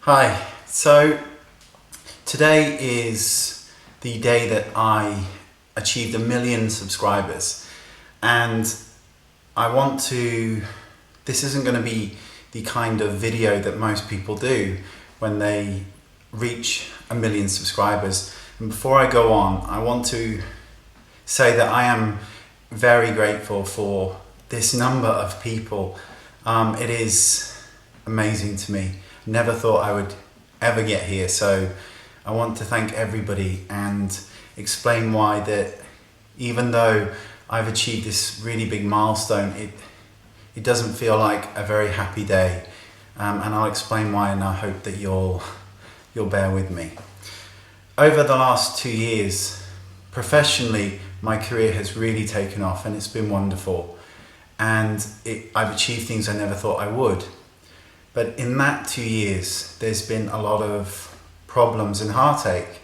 Hi, so today is the day that I achieved 1 million subscribers, and this isn't going to be the kind of video that most people do when they reach 1 million subscribers. And before I go on, I want to say that I am very grateful for this number of people. It is amazing to me. Never thought I would ever get here, so I want to thank everybody and explain why that even though I've achieved this really big milestone, it doesn't feel like a very happy day, and I'll explain why, and I hope that you'll bear with me. Over the last 2 years, professionally, my career has really taken off, and it's been wonderful, and I've achieved things I never thought I would. But in that 2 years, there's been a lot of problems and heartache.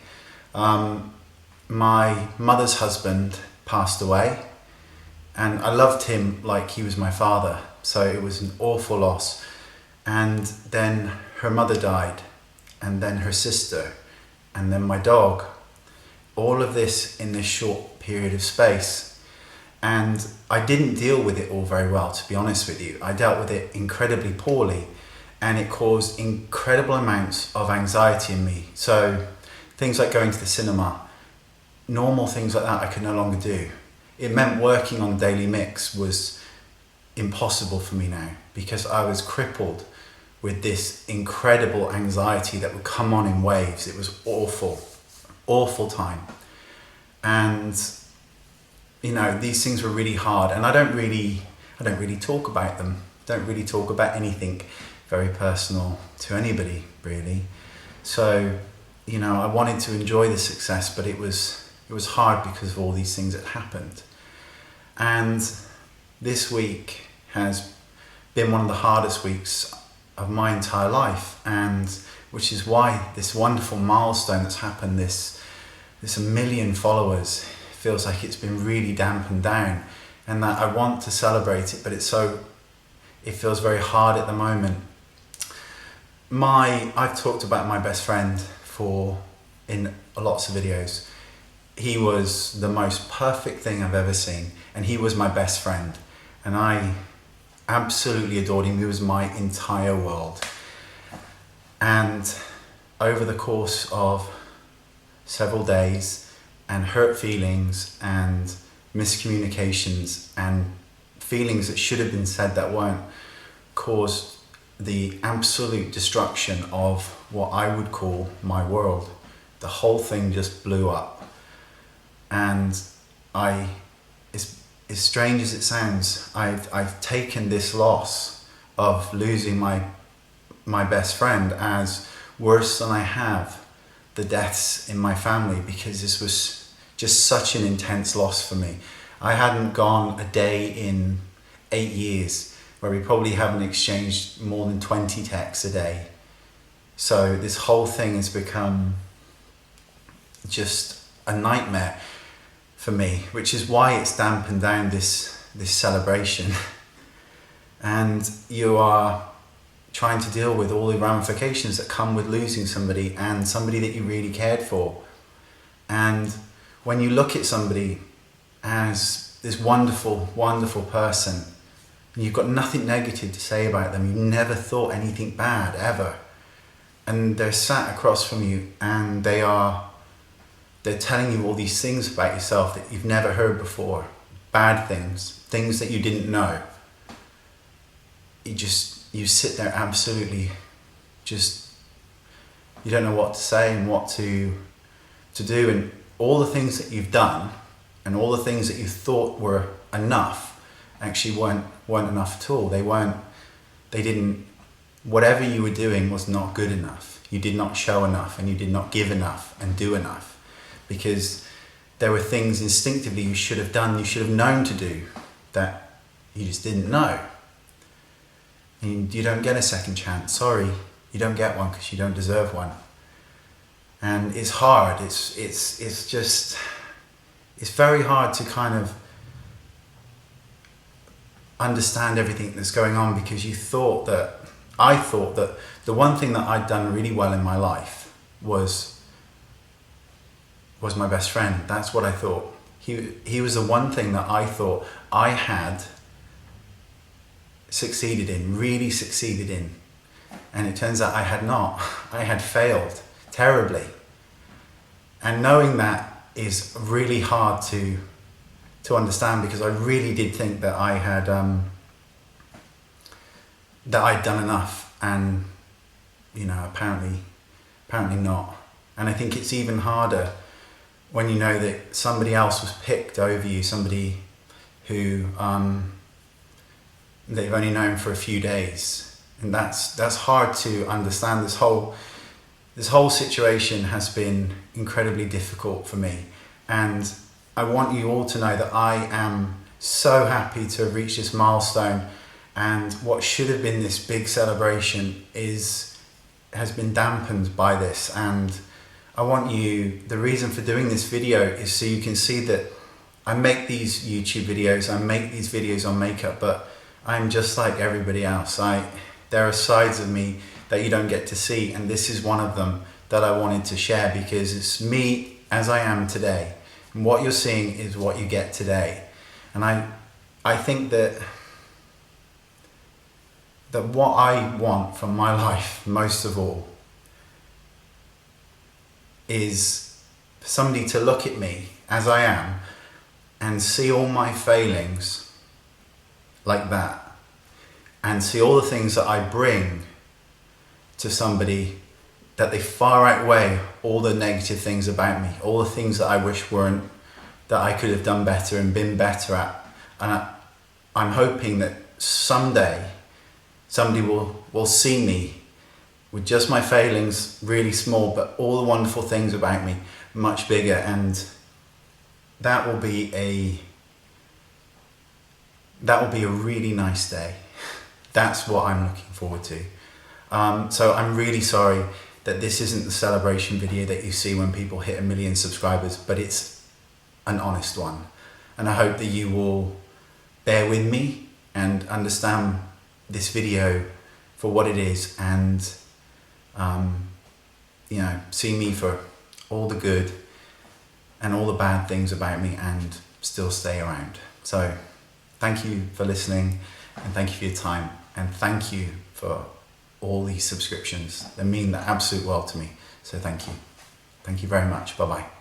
My mother's husband passed away, and I loved him like he was my father, so it was an awful loss. And then her mother died, and then her sister, and then my dog. All of this in this short period of space. And I didn't deal with it all very well, to be honest with you. I dealt with it incredibly poorly, and it caused incredible amounts of anxiety in me. So things like going to the cinema, normal things like that I could no longer do. It meant working on Daily Mix was impossible for me now, because I was crippled with this incredible anxiety that would come on in waves. It was awful time. And these things were really hard, and I don't really talk about them. Don't really talk about anything very personal to anybody, really. So, I wanted to enjoy the success, but it was hard because of all these things that happened. And this week has been one of the hardest weeks of my entire life, and which is why this wonderful milestone that's happened, this 1 million followers, feels like it's been really dampened down, and that I want to celebrate it, but it feels very hard at the moment. I've talked about my best friend in lots of videos. He was the most perfect thing I've ever seen, and he was my best friend, and I absolutely adored him. He was my entire world. And over the course of several days, and hurt feelings and miscommunications and feelings that should have been said that weren't, caused the absolute destruction of what I would call my world. The whole thing just blew up. And as strange as it sounds, I've taken this loss of losing my best friend as worse than I have the deaths in my family, because this was just such an intense loss for me. I hadn't gone a day in 8 years where we probably haven't exchanged more than 20 texts a day. So this whole thing has become just a nightmare for me, which is why it's dampened down this celebration. And you are trying to deal with all the ramifications that come with losing somebody, and somebody that you really cared for. And when you look at somebody as this wonderful, wonderful person, and you've got nothing negative to say about them, you never thought anything bad, ever, and they're sat across from you, and they're telling you all these things about yourself that you've never heard before, bad things that you didn't know. You sit there absolutely you don't know what to say and what to do, and all the things that you've done and all the things that you thought were enough actually weren't enough at all. Whatever you were doing was not good enough. You did not show enough, and you did not give enough and do enough, because there were things instinctively you should have done, you should have known to do, that you just didn't know. And you don't get a second chance. Sorry, you don't get one, because you don't deserve one. And it's hard. It's very hard to kind of understand everything that's going on, because you thought that I thought that the one thing that I'd done really well in my life was my best friend. That's what I thought. He was the one thing that I thought I had really succeeded in. And it turns out I had not. I had failed terribly. And knowing that is really hard to understand, because I really did think that I had that I'd done enough, and apparently not. And I think it's even harder when you know that somebody else was picked over you, somebody who they've only known for a few days, and that's hard to understand. This whole situation has been incredibly difficult for me, and I want you all to know that I am so happy to have reached this milestone, and what should have been this big celebration has been dampened by this. And I want you, the reason for doing this video is so you can see that I make these YouTube videos, I make these videos on makeup, but I'm just like everybody else. There are sides of me that you don't get to see, and this is one of them that I wanted to share, because it's me as I am today. And what you're seeing is what you get today. And I think that what I want from my life most of all is for somebody to look at me as I am and see all my failings like that, and see all the things that I bring to somebody, that they far outweigh all the negative things about me, all the things that I wish weren't, that I could have done better and been better at. And I'm hoping that someday somebody will see me with just my failings really small, but all the wonderful things about me much bigger, and that will be a really nice day. That's what I'm looking forward to. So I'm really sorry that this isn't the celebration video that you see when people hit 1 million subscribers, but it's an honest one. And I hope that you will bear with me and understand this video for what it is, and see me for all the good and all the bad things about me, and still stay around. So thank you for listening, and thank you for your time, and thank you for all these subscriptions. They mean the absolute world to me. So thank you. Thank you very much. Bye-bye.